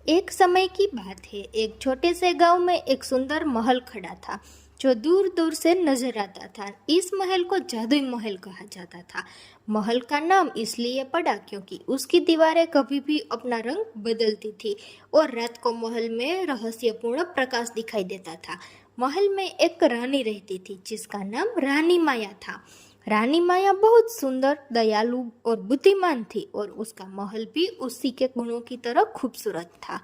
एक समय की बात है। एक छोटे से गांव में एक सुंदर महल खड़ा था जो दूर दूर से नजर आता था। इस महल को जादुई महल कहा जाता था। महल का नाम इसलिए पड़ा क्योंकि उसकी दीवारें कभी भी अपना रंग बदलती थी और रात को महल में रहस्यपूर्ण प्रकाश दिखाई देता था। महल में एक रानी रहती थी जिसका नाम रानी माया था। रानी माया बहुत सुंदर, दयालु और बुद्धिमान थी और उसका महल भी उसी के गुणों की तरह खूबसूरत था।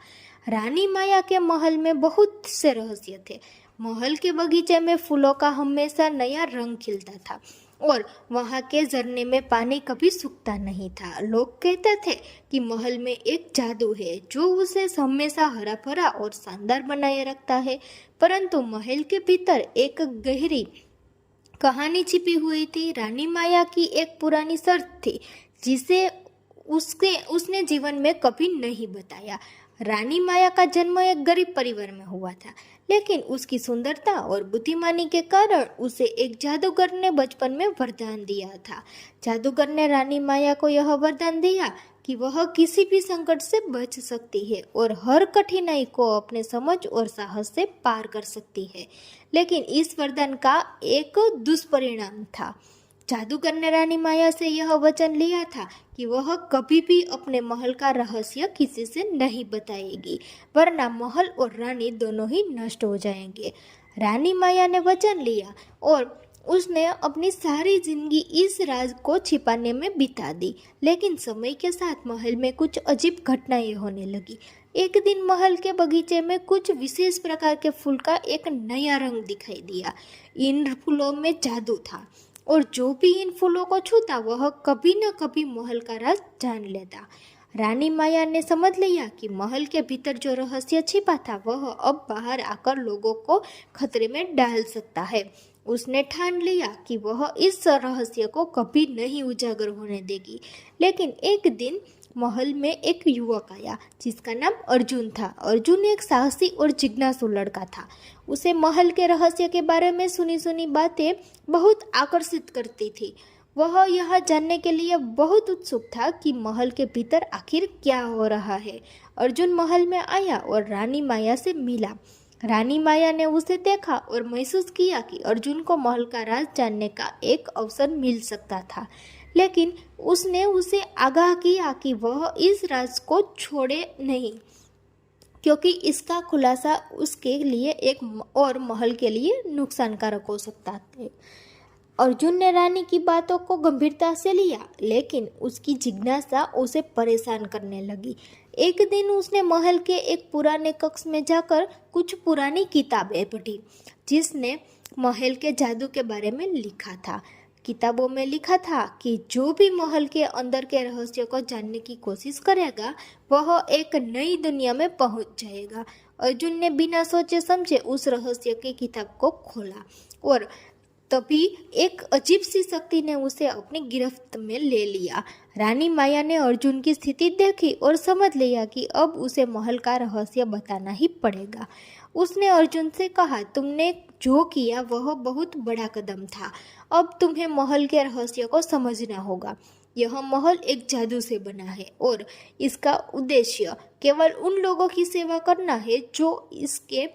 रानी माया के महल में बहुत से रहस्य थे। महल के बगीचे में फूलों का हमेशा नया रंग खिलता था और वहाँ के झरने में पानी कभी सूखता नहीं था। लोग कहते थे कि महल में एक जादू है जो उसे हमेशा हरा भरा और शानदार बनाए रखता है। परंतु महल के भीतर एक गहरी कहानी छिपी हुई थी। रानी माया की एक पुरानी शर्त थी जिसे उसने जीवन में कभी नहीं बताया। रानी माया का जन्म एक गरीब परिवार में हुआ था, लेकिन उसकी सुंदरता और बुद्धिमानी के कारण उसे एक जादूगर ने बचपन में वरदान दिया था। जादूगर ने रानी माया को यह वरदान दिया कि वह किसी भी संकट से बच सकती है और हर कठिनाई को अपने समझ और साहस से पार कर सकती है। लेकिन इस वरदान का एक दुष्परिणाम था। जादूगर ने रानी माया से यह वचन लिया था कि वह कभी भी अपने महल का रहस्य किसी से नहीं बताएगी, वरना महल और रानी दोनों ही नष्ट हो जाएंगे। रानी माया ने वचन लिया और उसने अपनी सारी जिंदगी इस राज को छिपाने में बिता दी। लेकिन समय के साथ महल में कुछ अजीब घटनाएं होने लगी। एक दिन महल के बगीचे में कुछ विशेष प्रकार के फूल का एक नया रंग दिखाई दिया। इन फूलों में जादू था और जो भी इन फूलों को छूता वह कभी न कभी महल का राज जान लेता। रानी माया ने समझ लिया कि महल के भीतर जो रहस्य छिपा था वह अब बाहर आकर लोगों को खतरे में डाल सकता है। उसने ठान लिया कि वह इस रहस्य को कभी नहीं उजागर होने देगी। लेकिन एक दिन महल में एक युवक आया जिसका नाम अर्जुन था। अर्जुन एक साहसी और जिज्ञासु लड़का था। उसे महल के रहस्य के बारे में सुनी सुनी बातें बहुत आकर्षित करती थी। वह यह जानने के लिए बहुत उत्सुक था कि महल के भीतर आखिर क्या हो रहा है। अर्जुन महल में आया और रानी माया से मिला। रानी माया ने उसे देखा और महसूस किया कि अर्जुन को महल का राज जानने का एक अवसर मिल सकता था। लेकिन उसने उसे आगाह किया कि वह इस राज को छोड़े नहीं, क्योंकि इसका खुलासा उसके लिए एक और महल के लिए नुकसानकारक हो सकता है। अर्जुन ने रानी की बातों को गंभीरता से लिया, लेकिन उसकी जिज्ञासा उसे परेशान करने लगी। एक दिन उसने महल के एक पुराने कक्ष में जाकर कुछ पुरानी किताबें पढ़ी जिसने महल के जादू के बारे में लिखा था। किताबों में लिखा था कि जो भी महल के अंदर के रहस्य को जानने की कोशिश करेगा वह एक नई दुनिया में पहुंच जाएगा। अर्जुन ने बिना सोचे समझे उस रहस्य की किताब को खोला और तभी एक अजीब सी शक्ति ने उसे अपनी गिरफ्त में ले लिया। रानी माया ने अर्जुन की स्थिति देखी और समझ लिया कि अब उसे महल का रहस्य बताना ही पड़ेगा। उसने अर्जुन से कहा, तुमने जो किया वह बहुत बड़ा कदम था। अब तुम्हें महल के रहस्य को समझना होगा। यह महल एक जादू से बना है और इसका उद्देश्य केवल उन लोगों की सेवा करना है जो इसके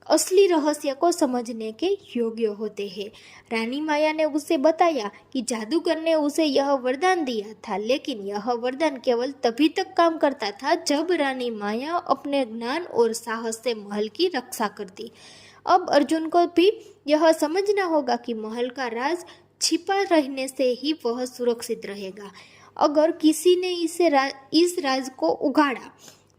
असली रहस्य को समझने के योग्य होते हैं। रानी माया ने उसे बताया कि जादूगर ने उसे यह वरदान दिया था, लेकिन यह वरदान केवल तभी तक काम करता था जब रानी माया अपने ज्ञान और साहस से महल की रक्षा करती। अब अर्जुन को भी यह समझना होगा कि महल का राज छिपा रहने से ही वह सुरक्षित रहेगा। अगर किसी ने इस राज को उगाड़ा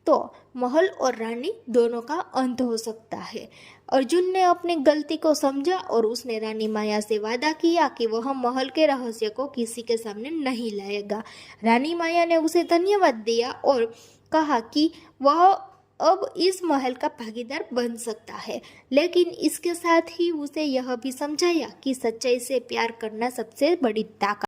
तो महल और रानी दोनों का अंत हो सकता है। अर्जुन ने अपनी गलती को समझा और उसने रानी माया से वादा किया कि वह महल के रहस्य को किसी के सामने नहीं लाएगा। रानी माया ने उसे धन्यवाद दिया और कहा कि वह अब इस महल का भागीदार बन सकता है, लेकिन इसके साथ ही उसे यह भी समझाया कि सच्चाई से प्यार करना सबसे बड़ी ताकत